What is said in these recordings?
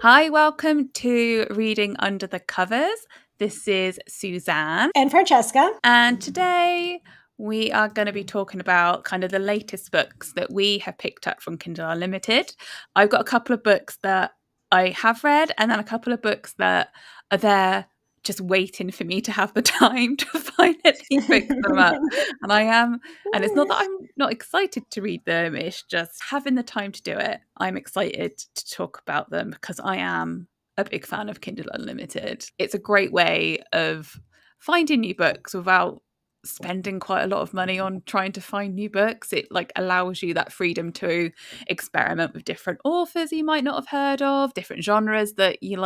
Hi, welcome to Reading Under the Covers. This is Suzanne. And Francesca. And today we are going to be talking about kind of the latest books that we have picked up from Kindle Unlimited. I've got a couple of books that I have read and then a couple of books that are there just waiting for me to have the time to finally pick them up. And I am, and it's not that I'm not excited to read them, it's just having the time to do it. I'm excited to talk about them because I am a big fan of Kindle Unlimited. It's a great way of finding new books without spending quite a lot of money on trying to find new books. It allows you that freedom to experiment with different authors you might not have heard of, different genres that you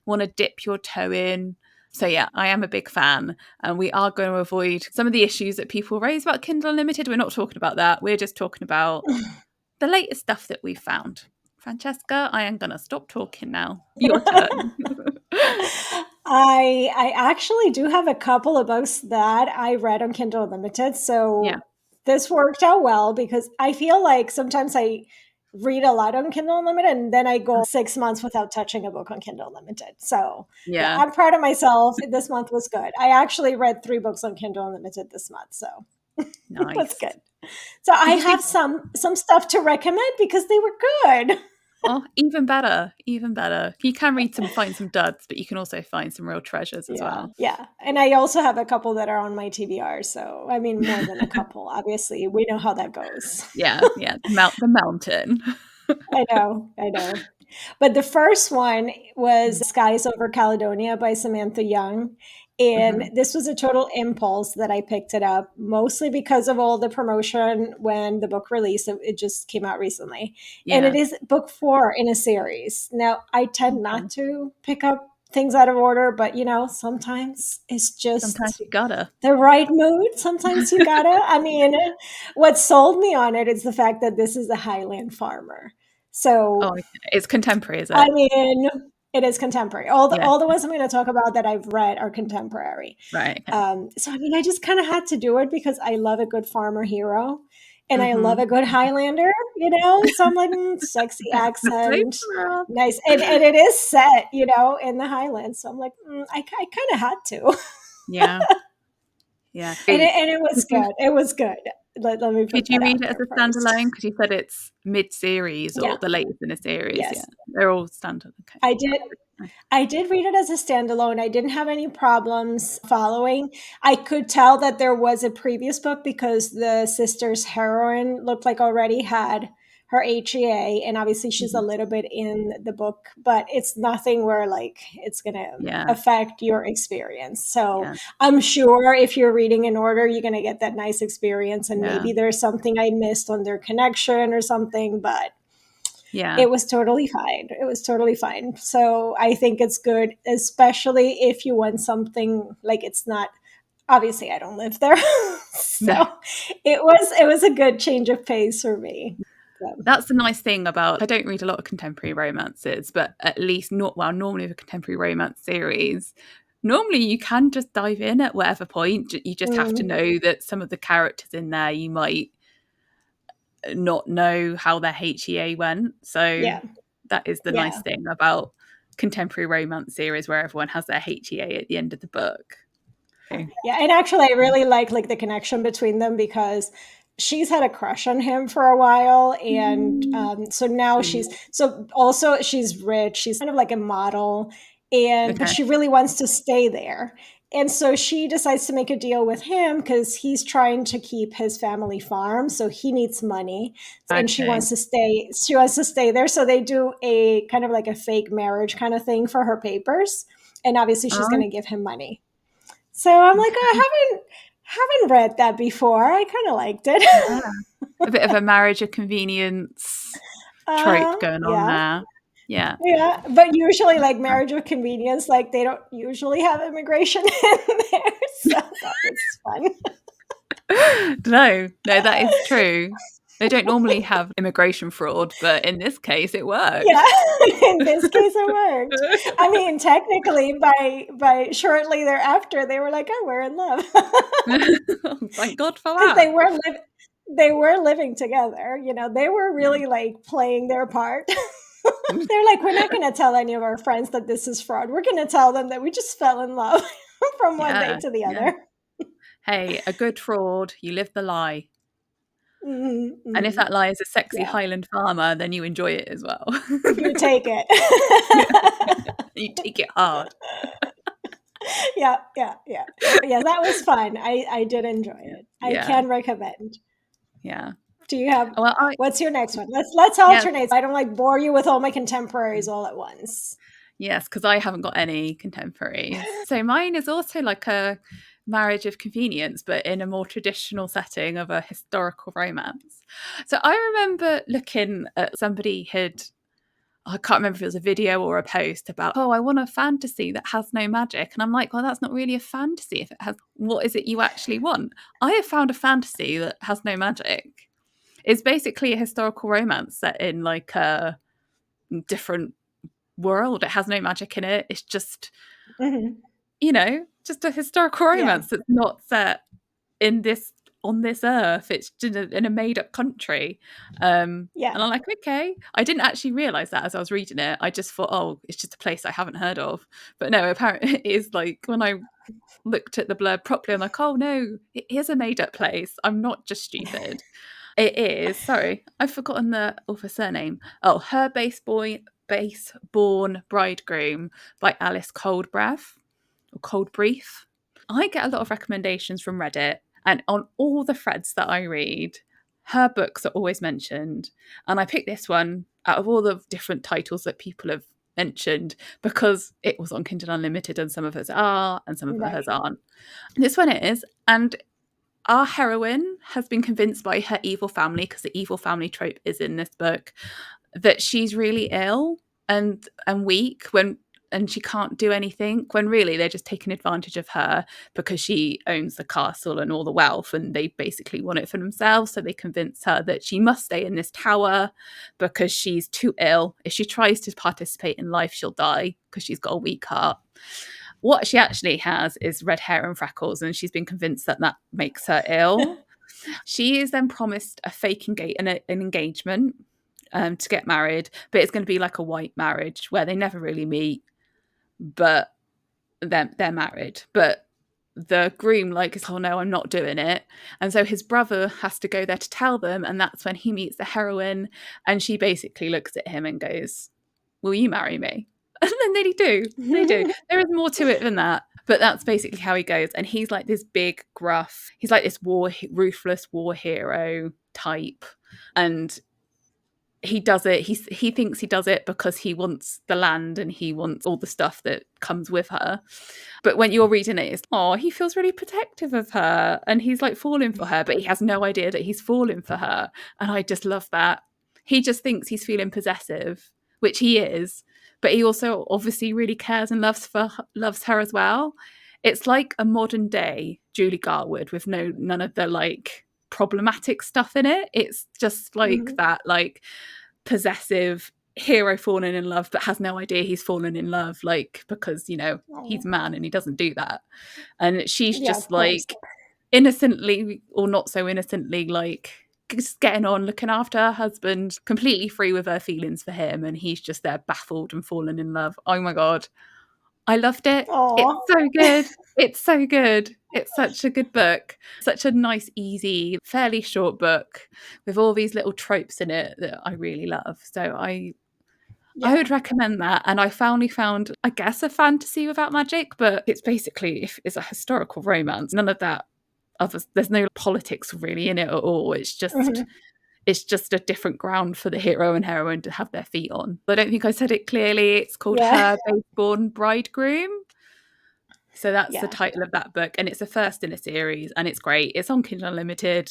want to dip your toe in. So yeah, I am a big fan, and we are going to avoid some of the issues that people raise about Kindle Unlimited. We're not talking about that. We're just talking about the latest stuff that we found. Francesca, I am going to stop talking now. Your turn. I actually do have a couple of books that I read on Kindle Unlimited. So this worked out well because I feel like sometimes I read a lot on Kindle Unlimited and then I go 6 months without touching a book on Kindle Unlimited. So yeah, I'm proud of myself. This month was good. I actually read 3 books on Kindle Unlimited this month. So Nice. It was good. So I have some stuff to recommend because they were good. Oh, even better. You can find some duds, but you can also find some real treasures as well. Yeah. And I also have a couple that are on my TBR. So, I mean, more than a couple, obviously. We know how that goes. Yeah. The mountain. I know. But the first one was Skies Over Caledonia by Samantha Young. And this was a total impulse that I picked it up, mostly because of all the promotion when the book released. It just came out recently. Yeah. And it is book 4 in a series. Now, I tend not to pick up things out of order, but sometimes it's just sometimes you gotta the right mood. Sometimes you gotta. I mean, what sold me on it is the fact that this is a Highland farmer. So it's contemporary, is it? I mean, it is contemporary. All the ones I'm going to talk about that I've read are contemporary. Right. Okay. So I mean, I just kind of had to do it because I love a good farmer hero, and I love a good Highlander. So I'm like, sexy accent, nice, and it is set, in the Highlands. So I'm like, I kind of had to. Yeah. And it was good. It was good. Let me put Did you read it as a standalone? Because you said it's mid-series or the latest in a series. Yes. Yeah, they're all standard. Okay. I did read it as a standalone. I didn't have any problems following. I could tell that there was a previous book because the sister's heroine looked like already had her HEA, and obviously she's a little bit in the book, but it's nothing where it's going to affect your experience. So I'm sure if you're reading in order, you're going to get that nice experience, and maybe there's something I missed on their connection or something, but it was totally fine. So I think it's good, especially if you want something it's not, obviously I don't live there. So it was a good change of pace for me. So. That's the nice thing about, I don't read a lot of contemporary romances, but at least normally with a contemporary romance series, normally you can just dive in at whatever point. You just have to know that some of the characters in there, you might not know how their HEA went. So that is the nice thing about contemporary romance series where everyone has their HEA at the end of the book. Yeah, and actually I really like the connection between them because she's had a crush on him for a while, and so now she's rich. She's kind of like a model, but she really wants to stay there. And so she decides to make a deal with him because he's trying to keep his family farm, so he needs money, and she wants to stay. She wants to stay there, so they do a kind of like a fake marriage kind of thing for her papers, and obviously she's going to give him money. So I'm like, I haven't read that before. I kind of liked it. A bit of a marriage of convenience trope going on there. Yeah, but usually marriage of convenience, they don't usually have immigration in there, so that was fun. No, that is true. They don't normally have immigration fraud, but in this case, it worked. Yeah, in this case, it worked. I mean, technically, by shortly thereafter, they were like, "Oh, we're in love." Thank God for that. Because they were living together. They were really playing their part. They're like, we're not going to tell any of our friends that this is fraud. We're going to tell them that we just fell in love from one day Yeah, to the yeah. other. Hey, a good fraud, you live the lie. Hmm, And if hmm. that lie is a sexy Yeah, Highland farmer, then you enjoy it as well. you take it. Yeah. You take it hard. Yeah, yeah, yeah. Yeah, that was fun. I did enjoy Yeah. it. I Yeah. can recommend. Yeah. Do you have Well, what's your next one? Let's yes, alternate. I don't like bore you with all my contemporaries all at once. yes, because I haven't got any contemporaries. So mine is also like a marriage of convenience, but in a more traditional setting of a historical romance. So I remember looking at somebody had, I can't remember if it was a video or a post about, oh, I want a fantasy that has no magic. And I'm like, well, that's not really a fantasy if it has, what is it you actually want? I have found a fantasy that has no magic. It's basically a historical romance set in like a different world. It has no magic in it. It's just, Hmm. just a historical Yeah, romance that's not set in this on this earth. It's just in a made up country. And yeah. I'm like, okay. I didn't actually realize that as I was reading it. I just thought, oh, it's just a place I haven't heard of. But no, apparently it is like when I looked at the blurb properly, I'm like, oh no, it is a made up place. I'm not just stupid. It is. Sorry, I've forgotten the author surname. Oh, Her Base Born Bridegroom by Alice Coldbreath or Coldbrief. I get a lot of recommendations from Reddit, and on all the threads that I read, her books are always mentioned. And I picked this one out of all the different titles that people have mentioned because it was on Kindle Unlimited, and some of hers are, and some of hers Right. aren't. This one is, and our heroine has been convinced by her evil family, because the evil family trope is in this book, that she's really ill and weak and she can't do anything, when really they're just taking advantage of her because she owns the castle and all the wealth, and they basically want it for themselves. So they convince her that she must stay in this tower because she's too ill. If she tries to participate in life, she'll die because she's got a weak heart. What she actually has is red hair and freckles, and she's been convinced that that makes her ill. She is then promised a an engagement to get married, but it's going to be like a white marriage where they never really meet, but they're married. But the groom like is, oh no, I'm not doing it. And so his brother has to go there to tell them, and that's when he meets the heroine, and she basically looks at him and goes, will you marry me? And then they do. There is more to it than that, but that's basically how he goes. And he's like this big gruff, he's like this ruthless war hero type, and he does it, he thinks he does it because he wants the land and he wants all the stuff that comes with her. But when you're reading it, it's, oh, he feels really protective of her and he's like falling for her, but he has no idea that he's falling for her. And I just love that. He just thinks he's feeling possessive, which he is, but he also obviously really cares and loves her as well. It's like a modern day Julie Garwood with none of the like problematic stuff in it. It's just like Hmm. that, like possessive hero falling in love but has no idea he's fallen in love, like, because he's a Oh, man and he doesn't do that. And she's yeah, just of course. like innocently or not so innocently, like just getting on, looking after her husband, completely free with her feelings for him, and he's just there baffled and fallen in love. Oh my god, I loved it. It's Oh, so good. It's so good. It's such a good book. Such a nice, easy, fairly short book with all these little tropes in it that I really love. So I yeah. would recommend that. And I finally found, I guess, a fantasy without magic, but it's basically, if it's a historical romance, none of that other, there's no politics really in it at all. Hmm. It's just a different ground for the hero and heroine to have their feet on. I don't think I said it clearly. It's called Yeah, Her Baseborn Bridegroom. So that's the yeah. title of that book, and it's the first in a series, and it's great. It's on Kindle Unlimited.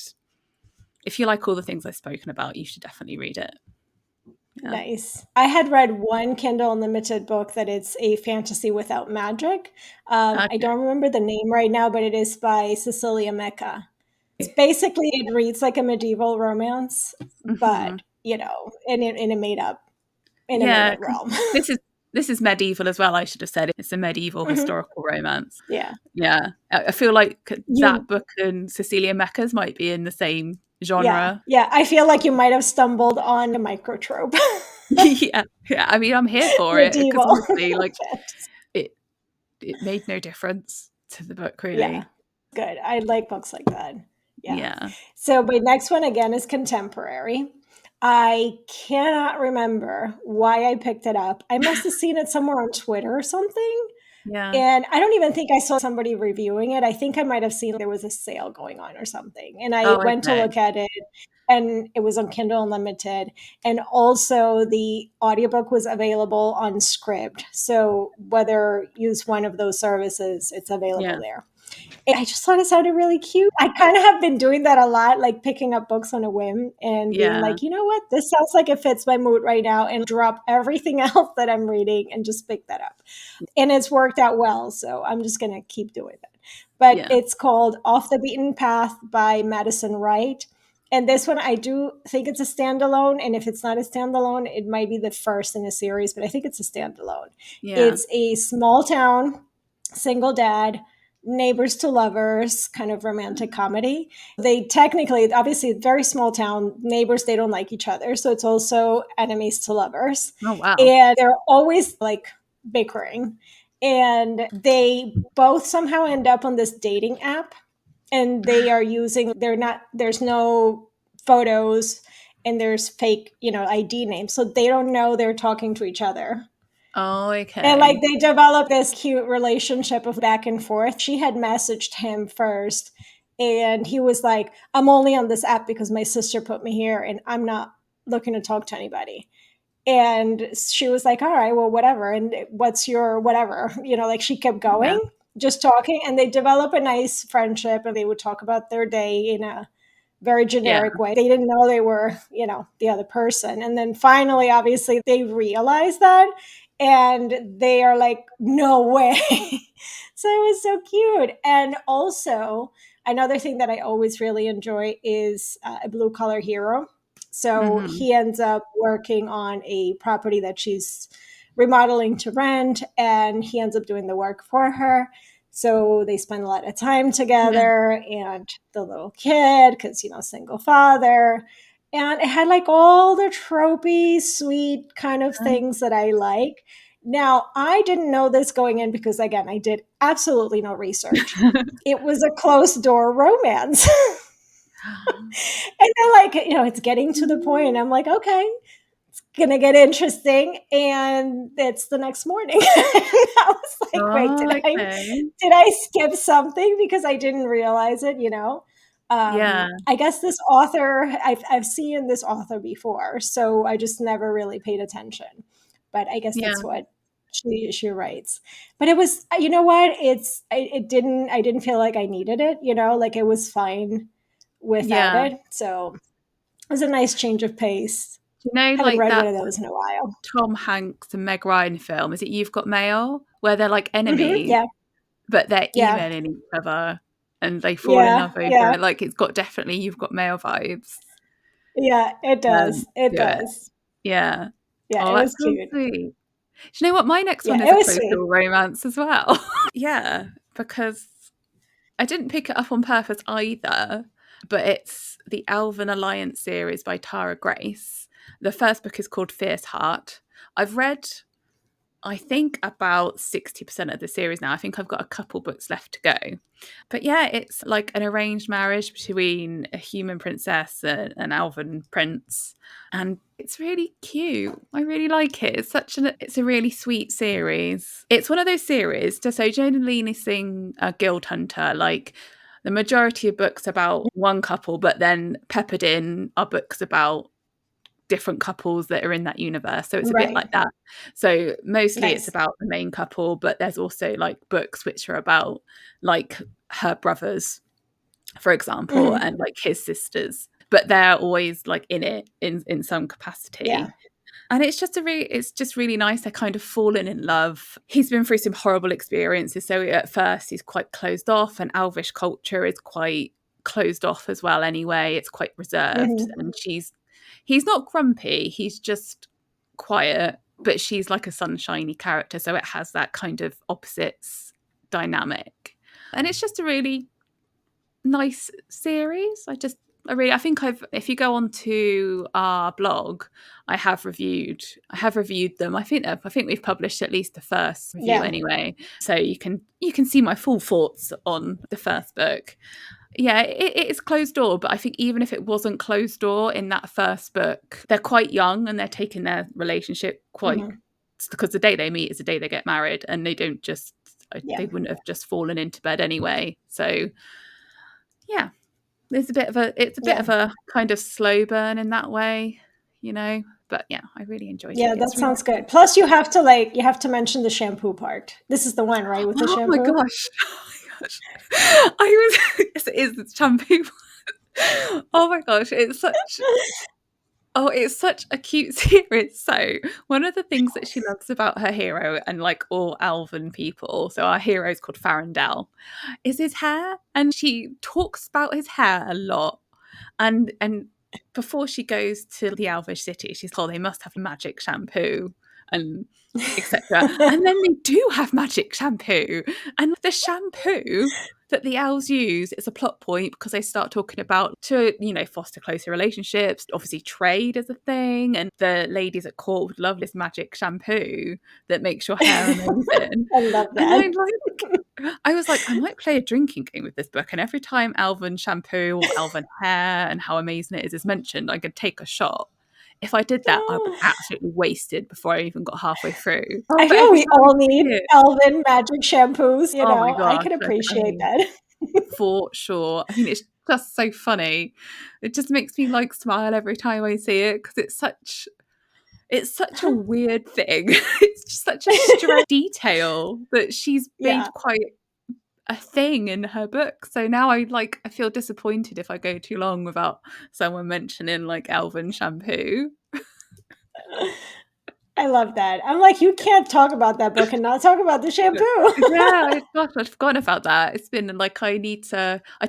If you like all the things I've spoken about, you should definitely read it. Yeah. Nice. I had read one Kindle Unlimited book that it's a fantasy without magic. I Okay. don't remember the name right now, but it is by Cecilia Mecca. It's basically, it reads like a medieval romance, Hmm. but in a Yeah, because realm. this is medieval as well. I should have said it's a medieval Hmm. historical romance. Yeah. Yeah, I feel like that You book and Cecilia Meccas might be in the same. Yeah, genre. yeah, I feel like you might have stumbled on a microtrope. Yeah, yeah. I mean, I'm here for it because Medieval. honestly, like it, it made no difference to the book, Yeah, really. good. I like books like that. Yeah. Yeah, So my next one again is contemporary. I cannot remember why I picked it up. I must have seen it somewhere on Twitter or something. yeah. And I don't even think I saw somebody reviewing it. I think I might have seen there was a sale going on or something. And I Oh, went to okay. look at it and it was on Kindle Unlimited. And also the audiobook was available on Scribd. So whether use one of those services, it's available Yeah, there. I just thought it sounded really cute. I kind of have been doing that a lot, like picking up books on a whim and being yeah, like, you know what, this sounds like it fits my mood right now, and drop everything else that I'm reading and just pick that up. And it's worked out well. So I'm just going to keep doing that. But yeah, it's called Off the Beaten Path by Madison Wright. And this one, I do think it's a standalone. And if it's not a standalone, it might be the first in a series, but I think it's a standalone. yeah. It's a small town, single dad, neighbors to lovers kind of romantic comedy. They technically, obviously, very small town, neighbors, they don't like each other. So it's also enemies to lovers. Oh, wow. And they're always like bickering. And they both somehow end up on this dating app, and they are using, they're not, there's no photos and there's fake, ID names. So they don't know they're talking to each other. Oh, And like okay. they develop this cute relationship of back and forth. She had messaged him first, and he was like, I'm only on this app because my sister put me here and I'm not looking to talk to anybody. And she was like, all right, well, whatever. And what's your whatever? Like she kept Yeah, going, just talking. And they develop a nice friendship, and they would talk about their day in a very yeah, generic way. They didn't know they were, the other person. And then finally, obviously, they realize that, and they are like, no way. So it was so cute. And also, another thing that I always really enjoy is a blue collar hero. So hmm, he ends up working on a property that she's remodeling to rent, and he ends up doing the work for her. So they spend a lot of time yeah, together, and the little kid, because, single father. And it had like all the tropey, sweet kind of things that I like. Now, I didn't know this going in because, again, I did absolutely no research. It was a closed door romance. And they're like, it's getting to the point. And I'm like, okay, gonna get interesting. And it's the next morning. I was like, wait, Oh, okay. did I skip something because I didn't realize it, Yeah, I guess this author, I've seen this author before, so I just never really paid attention. But I guess yeah, that's what she writes. But it was, you know what, I didn't feel like I needed it, like it was fine without yeah. it. So it was a nice change of pace. Do you know, Haven't like read one that of those in a while. Tom Hanks and Meg Ryan film? Is it You've Got Mail, where they're like enemies, Yeah, but they're yeah, emailing each other and they fall in yeah, love over yeah, it? Like it's got definitely You've Got Mail vibes yeah. It does. It to it. does. Yeah. Yeah, Oh, it that was sounds cute. sweet. Do you know what? My next Yeah, one is it a was close sweet. door romance as well. Yeah, because I didn't pick it up on purpose either, but it's the Elven Alliance series by Tara Grace. The first book is called Fierce Heart. I've read, I think, about 60% of the series now. I think I've got a couple books left to go. But yeah, it's like an arranged marriage between a human princess and an elven prince. And it's really cute. I really like it. It's a really sweet series. It's one of those series, just so Jane and Lean is seeing a Guild Hunter, like the majority of books about one couple, but then peppered in are books about different couples that are in that universe. So it's a bit Right. like that. So mostly it's Nice. about the main couple, but there's also like books which are about like her brothers, for example, Mhm. and like his sisters. But they're always like in it in some Yeah. capacity. And it's just really nice. They're kind of fallen in love. He's been through some horrible experiences. So at first he's quite closed off, and Elvish culture is quite closed off as well anyway. It's quite reserved. Mhm. And he's not grumpy, he's just quiet, but she's like a sunshiny character. So it has that kind of opposites dynamic. And it's just a really nice series. I think if you go onto our blog, I have reviewed them. I think we've published at least the first review Yeah. anyway. So you can see my full thoughts on the first book. Yeah, it is closed door, but I think even if it wasn't closed door in that first book, they're quite young and they're taking their relationship quite, Hmm. because the day they meet is the day they get married, and Yeah. they wouldn't have just fallen into bed anyway. So yeah, it's a bit Yeah. of a kind of slow burn in that way, you know. But yeah, I really enjoyed it. Yeah, that It's really sounds good. Plus you have to mention the shampoo part. This is the one, right, with the oh my shampoo? gosh, oh my gosh, I was yes, it is the shampoo. Oh my gosh, it's such a cute series. So, one of the things that she loves about her hero and like all elven people, so our hero is called Farandel, is his hair. And she talks about his hair a lot. And before she goes to the Elvish city, she's told they must have magic shampoo and etc. And then they do have magic shampoo. And the shampoo that the elves use is a plot point because they start talking about to, foster closer relationships. Obviously, trade is a thing, and the ladies at court would love this magic shampoo that makes your hair amazing. I love And that. I was like, I might play a drinking game with this book, and every time elven shampoo or elven hair and how amazing it is mentioned, I could take a shot. If I did that, I'd be Oh, absolutely wasted before I even got halfway through. Oh, I but feel every we time I all see need it, elven magic shampoos, oh my I gosh, can I appreciate mean, that. for sure. I mean, it's just so funny. It just makes me like smile every time I see it because it's such a weird thing. It's just such a strange detail that she's Yeah. made quite a thing in her book. So now I feel disappointed if I go too long without someone mentioning like elven shampoo. I love that. I'm like, you can't talk about that book and not talk about the shampoo. Yeah, gosh, I'd forgotten about that. It's been like I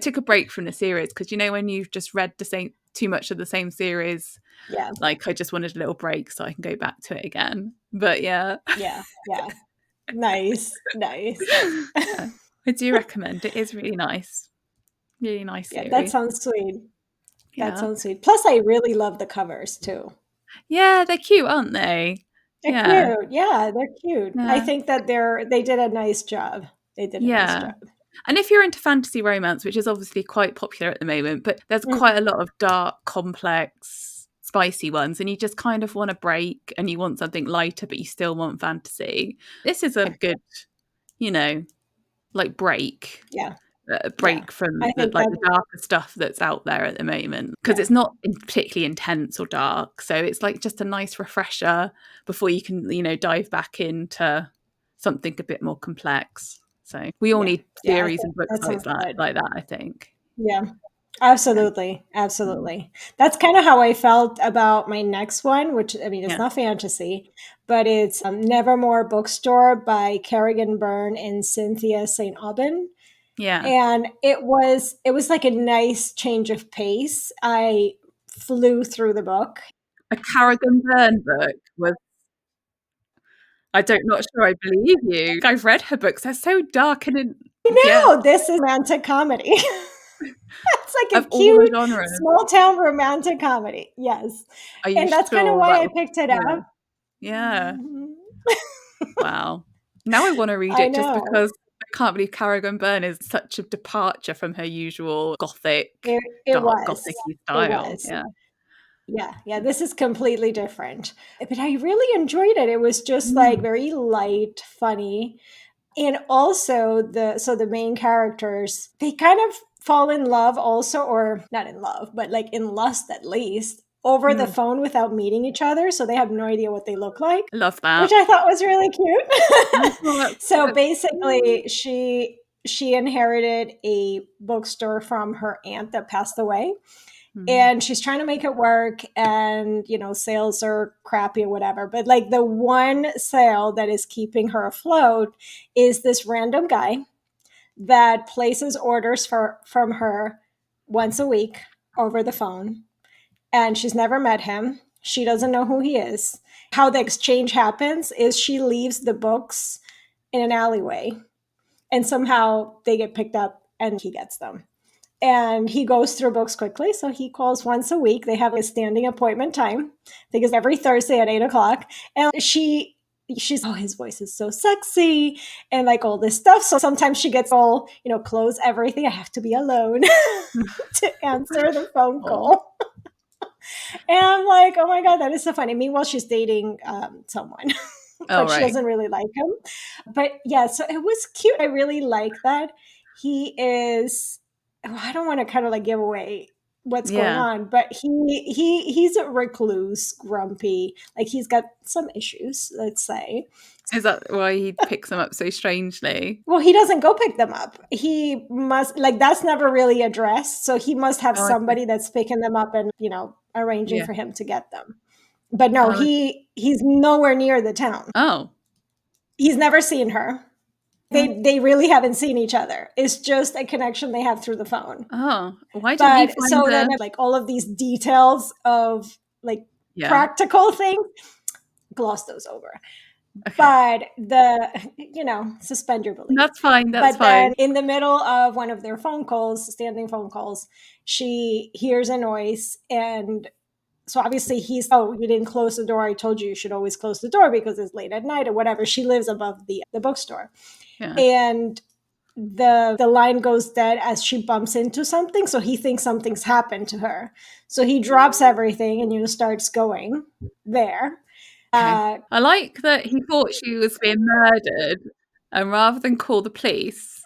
took a break from the series because when you've just read the same too much of the same series, Yeah. like I just wanted a little break so I can go back to it again. But yeah. Yeah. Yeah. Nice. Nice. Yeah. I do recommend it. Is really nice. Really nice Yeah, that series. sounds sweet. That Yeah. sounds sweet. Plus, I really love the covers too. Yeah, they're cute, aren't they? They're Yeah. cute. Yeah, they're cute. I Yeah. think that they did a nice job. They did a nice Yeah. job. And if you're into fantasy romance, which is obviously quite popular at the moment, but there's Mm, quite a lot of dark, complex, spicy ones, and you just kind of want a break and you want something lighter, but you still want fantasy. This is a good, you know, like break. yeah. A Yeah. break from I the think like that the darker stuff that's out there at the moment because yeah. it's not particularly intense or dark. So it's like just a nice refresher before you can, dive back into something a bit more complex. So we all Yeah. need Yeah, I series think and books that sounds good. like that, I think. Yeah. Yeah. Absolutely. Mm. Absolutely. That's kind of how I felt about my next one, which I mean, it's Yeah. not fantasy, but it's Nevermore Bookstore by Kerrigan Byrne and Cynthia St. Aubin. Yeah. And it was like a nice change of pace. I flew through the book. A Carrigan Byrne book was I don't not sure I believe you. I've read her books. They're so dark and yeah, No, this is romantic comedy. It's like of a all the cute genres. small town romantic comedy. Yes. Are you And that's kind of sure why that I was picked it yeah. up. Yeah. Mhm. Wow. Now I want to read I it just know. because I can't believe Carrigan Byrne is such a departure from her usual gothic, It dark was. gothic It style. was. Yeah. Yeah, yeah, this is completely different. But I really enjoyed it. It was just like Mm. very light, funny. And also the main characters, they kind of fall in love also, or not in love, but like in lust at least, over the Mm. phone without meeting each other. So they have no idea what they look like, I love which that. I thought was really I cute. thought So that's basically she inherited a bookstore from her aunt that passed away, mm. and she's trying to make it work, and sales are crappy or whatever, but like the one sale that is keeping her afloat is this random guy that places orders from her once a week over the phone, and she's never met him. She doesn't know who he is. How the exchange happens is she leaves the books in an alleyway, and somehow they get picked up and he gets them. and he goes through books quickly. So he calls once a week. They have a standing appointment time. I think it's every Thursday at 8 o'clock. And she's, oh, his voice is so sexy and like all this stuff. So sometimes she gets all, close everything. I have to be alone to answer the phone Oh, call. And I'm like, oh my God, that is so funny. Meanwhile, she's dating someone, all but she right. doesn't really like him. But yeah, so it was cute. I really like that. He is, oh, I don't want to kind of like give away what's going Yeah. on, but he's a recluse, grumpy. Like he's got some issues, let's say. Is that why he picks them up so strangely? Well, he doesn't go pick them up. He must, like, that's never really addressed. So he must have Oh, okay. somebody that's picking them up and, arranging Yeah. for him to get them. But no, Oh, okay. he's nowhere near the town. Oh. He's never seen her. Mm. They really haven't seen each other. It's just a connection they have through the phone. Oh. Why didn't he But find so then the? like all of these details of like Yeah. practical things, gloss those over. Okay. But suspend your belief. That's fine. That's But then fine. in the middle of one of their phone calls, standing phone calls, she hears a noise. And so obviously oh, you didn't close the door. I told you should always close the door because it's late at night or whatever. She lives above the bookstore. Yeah. And the line goes dead as she bumps into something. So he thinks something's happened to her. So he drops everything and starts going there. Okay. I like that he thought she was being murdered, and rather than call the police,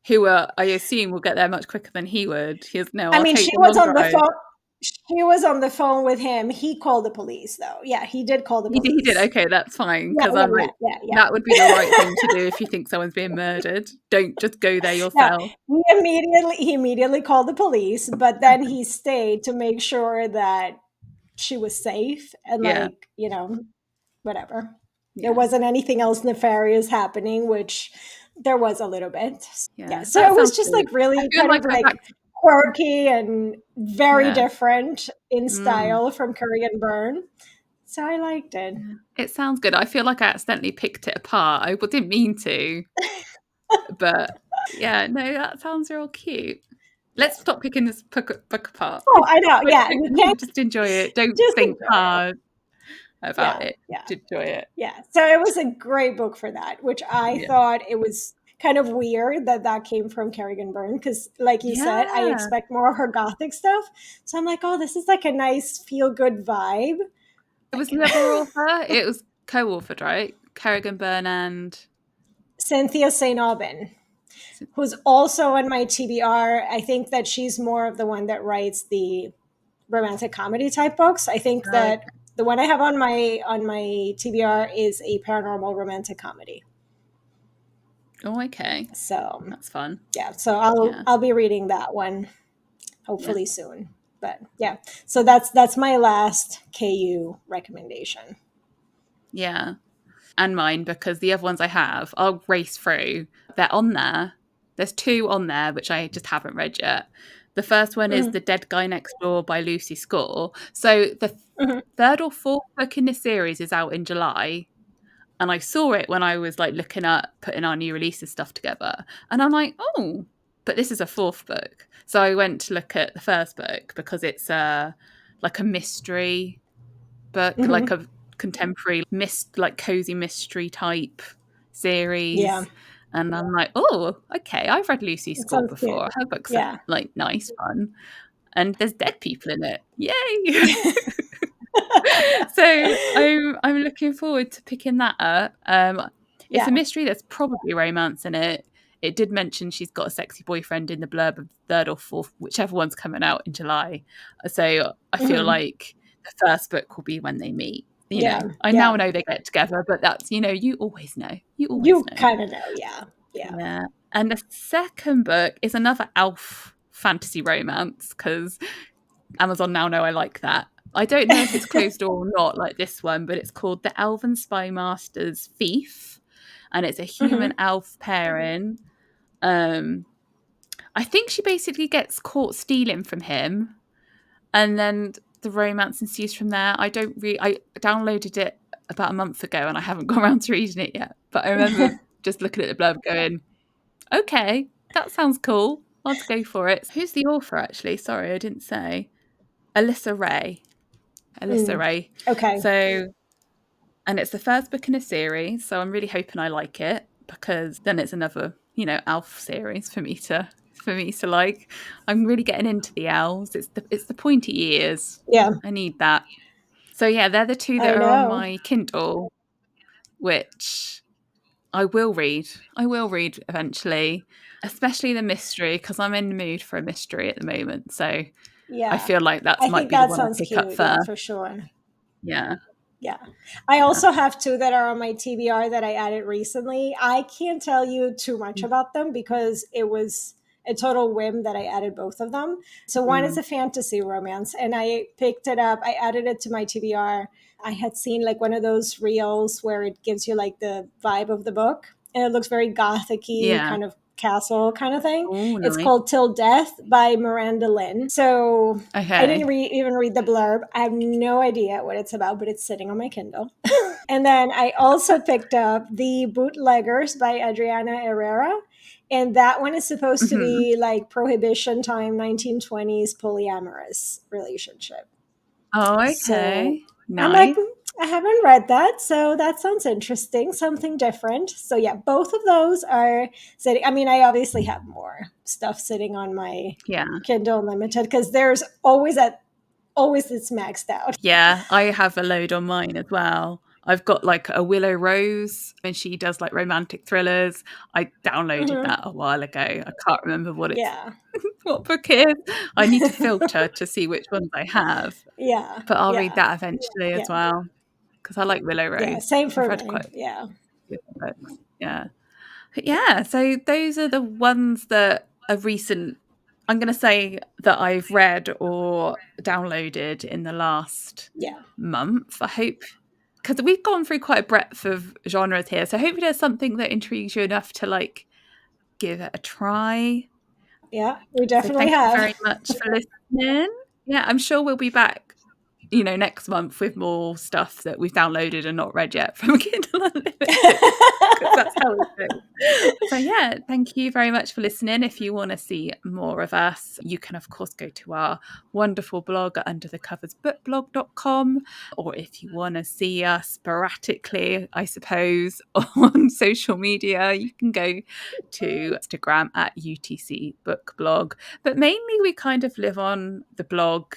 who I assume will get there much quicker than he would, he was, no, I I'll mean, take she the was long on the drive. phone. She was on the phone with him. He called the police, though. Yeah, he did call the He did. police. Okay, that's fine. Yeah, Because yeah, I'm yeah, like, yeah, yeah. that would be the right thing to do if you think someone's being murdered. Don't just go there No, yourself. he immediately called the police, but then he stayed to make sure that she was safe and Yeah. like, whatever. There Yeah. wasn't anything else nefarious happening, which there was a little bit. Yeah. Yeah. So That it was sounds just good. like I really feel kind like of I've like actually, quirky and very yeah. different in Mm. style from Curry and Byrne. So I liked it. Yeah. It sounds good. I feel like I accidentally picked it apart. I didn't mean to, but yeah, no, that sounds real cute. Yeah. Let's stop picking this book apart. Oh, I know. Yeah. You can't Just enjoy it. Don't just think enjoy it. hard about Yeah. it. Yeah. Just enjoy it. Yeah. So it was a great book for that, which I Yeah. thought it was kind of weird that that came from Kerrigan Byrne because, like you said, I Yeah. expect more of her gothic stuff. So I'm like, oh, this is like a nice feel good vibe. It was Like the other author. It was co-authored, right? Kerrigan Byrne and Cynthia St. Aubin, who's also on my TBR. I think that she's more of the one that writes the romantic comedy type books. I think okay. that the one I have on my TBR is a paranormal romantic comedy. Oh, okay. So That's fun. yeah, so I'll Yeah. I'll be reading that one Yeah. hopefully soon. But yeah, so that's my last KU recommendation. Yeah. And mine, because the other ones I have, I'll race through. They're on there. There's two on there which I just haven't read yet. The first one is Hmm. The Dead Guy Next Door by Lucy Score. So the Hmm. third or fourth book in this series is out in July. And I saw it when I was like looking at putting our new releases stuff together. And I'm like, oh, but this is a fourth book. So I went to look at the first book because it's like a mystery book, like Hmm. a contemporary like cozy mystery type Yeah, series. And I'm like, oh, okay, I've read Lucy it Score sounds cute. before. Her books are Yeah. like nice, fun. And there's dead people in it. Yay! So I'm looking forward to picking that up. It's Yeah. a mystery. There's probably romance in it. It did mention she's got a sexy boyfriend in the blurb of third or fourth, whichever one's coming out in July. So I feel Hmm. like the first book will be when they meet. Yeah. I now Yeah. know they get together, but that's you always know. You always You know. kind of know. Yeah. Yeah. Yeah. And the second book is another elf fantasy romance because Amazon now know I like that. I don't know if it's closed door or not, like this one, but it's called The Elven Spy Master's Thief, and it's a human Hmm. elf pairing. Um, I think she basically gets caught stealing from him, and then the romance ensues from there. I downloaded it about a month ago, and I haven't gone around to reading it yet. But I remember just looking at the blurb, going, "Okay, that sounds cool." Let's go for it. Who's the author, actually? Sorry, I didn't say. Alyssa Ray. Alyssa Ray. Okay. So, and it's the first book in a series, so I'm really hoping I like it, because then it's another, elf series for me to like. I'm really getting into the elves. It's the pointy ears. Yeah, I need that. So yeah, they're the two that I are on know. my Kindle, which I will read. I will read eventually, especially the mystery, because I'm in the mood for a mystery at the moment. So I Yeah. feel like that I might think be the that one I sounds pick up cute. Yeah, first. for sure. Yeah. Yeah. I Yeah. also have two that are on my TBR that I added recently. I can't tell you too much about them because it was a total whim that I added both of them. So one is Mm. a fantasy romance and I picked it up. I added it to my TBR. I had seen like one of those reels where it gives you like the vibe of the book and it looks very gothic-y, Yeah. kind of castle kind of thing. Oh, It's nice. called Till Death by Miranda Lynn. So I didn't Okay. even read the blurb. I have no idea what it's about, but it's sitting on my Kindle. And then I also picked up The Bootleggers by Adriana Herrera. And that one is supposed to Hmm. be like prohibition time, 1920s polyamorous relationship. Oh, So okay. I'm like, Nice. I haven't read that. So that sounds interesting, something different. So yeah, both of those are sitting. I mean, I obviously have more stuff sitting on my Yeah. Kindle Unlimited because there's always it's maxed out. Yeah. I have a load on mine as well. I've got like a Willow Rose, and she does like romantic thrillers. I downloaded Mhm. that a while ago. I can't remember Yeah. what book it is. I need to filter to see which ones I have, Yeah. but I'll read Yeah. that eventually as Yeah. well, because I like Willow Yeah. Rose. Same I've for read me. quite a Yeah. few books. Yeah. But yeah, so those are the ones that are recent. I'm going to say that I've read or downloaded in the last Yeah. month. I hope, because we've gone through quite a breadth of genres here. So hopefully there's something that intrigues you enough to like give it a try. Yeah. We So definitely thank you have. very much for listening. Yeah, I'm sure we'll be back, next month with more stuff that we've downloaded and not read yet from Kindle Unlimited, because that's how we do. So yeah, thank you very much for listening. If you want to see more of us, you can of course go to our wonderful blog at underthecoversbookblog.com, or if you want to see us sporadically, I suppose, on social media, you can go to Instagram at UTC Book Blog. But mainly we kind of live on the blog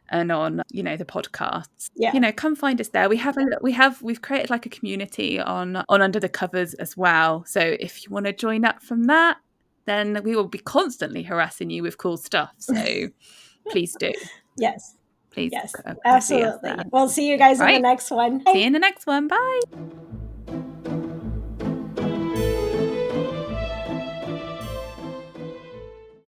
and on, the podcasts. Yeah. Come find us there. We've created like a community on Under the Covers as well. So if you want to join up from that, then we will be constantly harassing you with cool stuff. So please do. Yes. Please Yes. come see us there. Absolutely. We'll see you guys in the Right. next one. See you Bye. in the next one. Bye.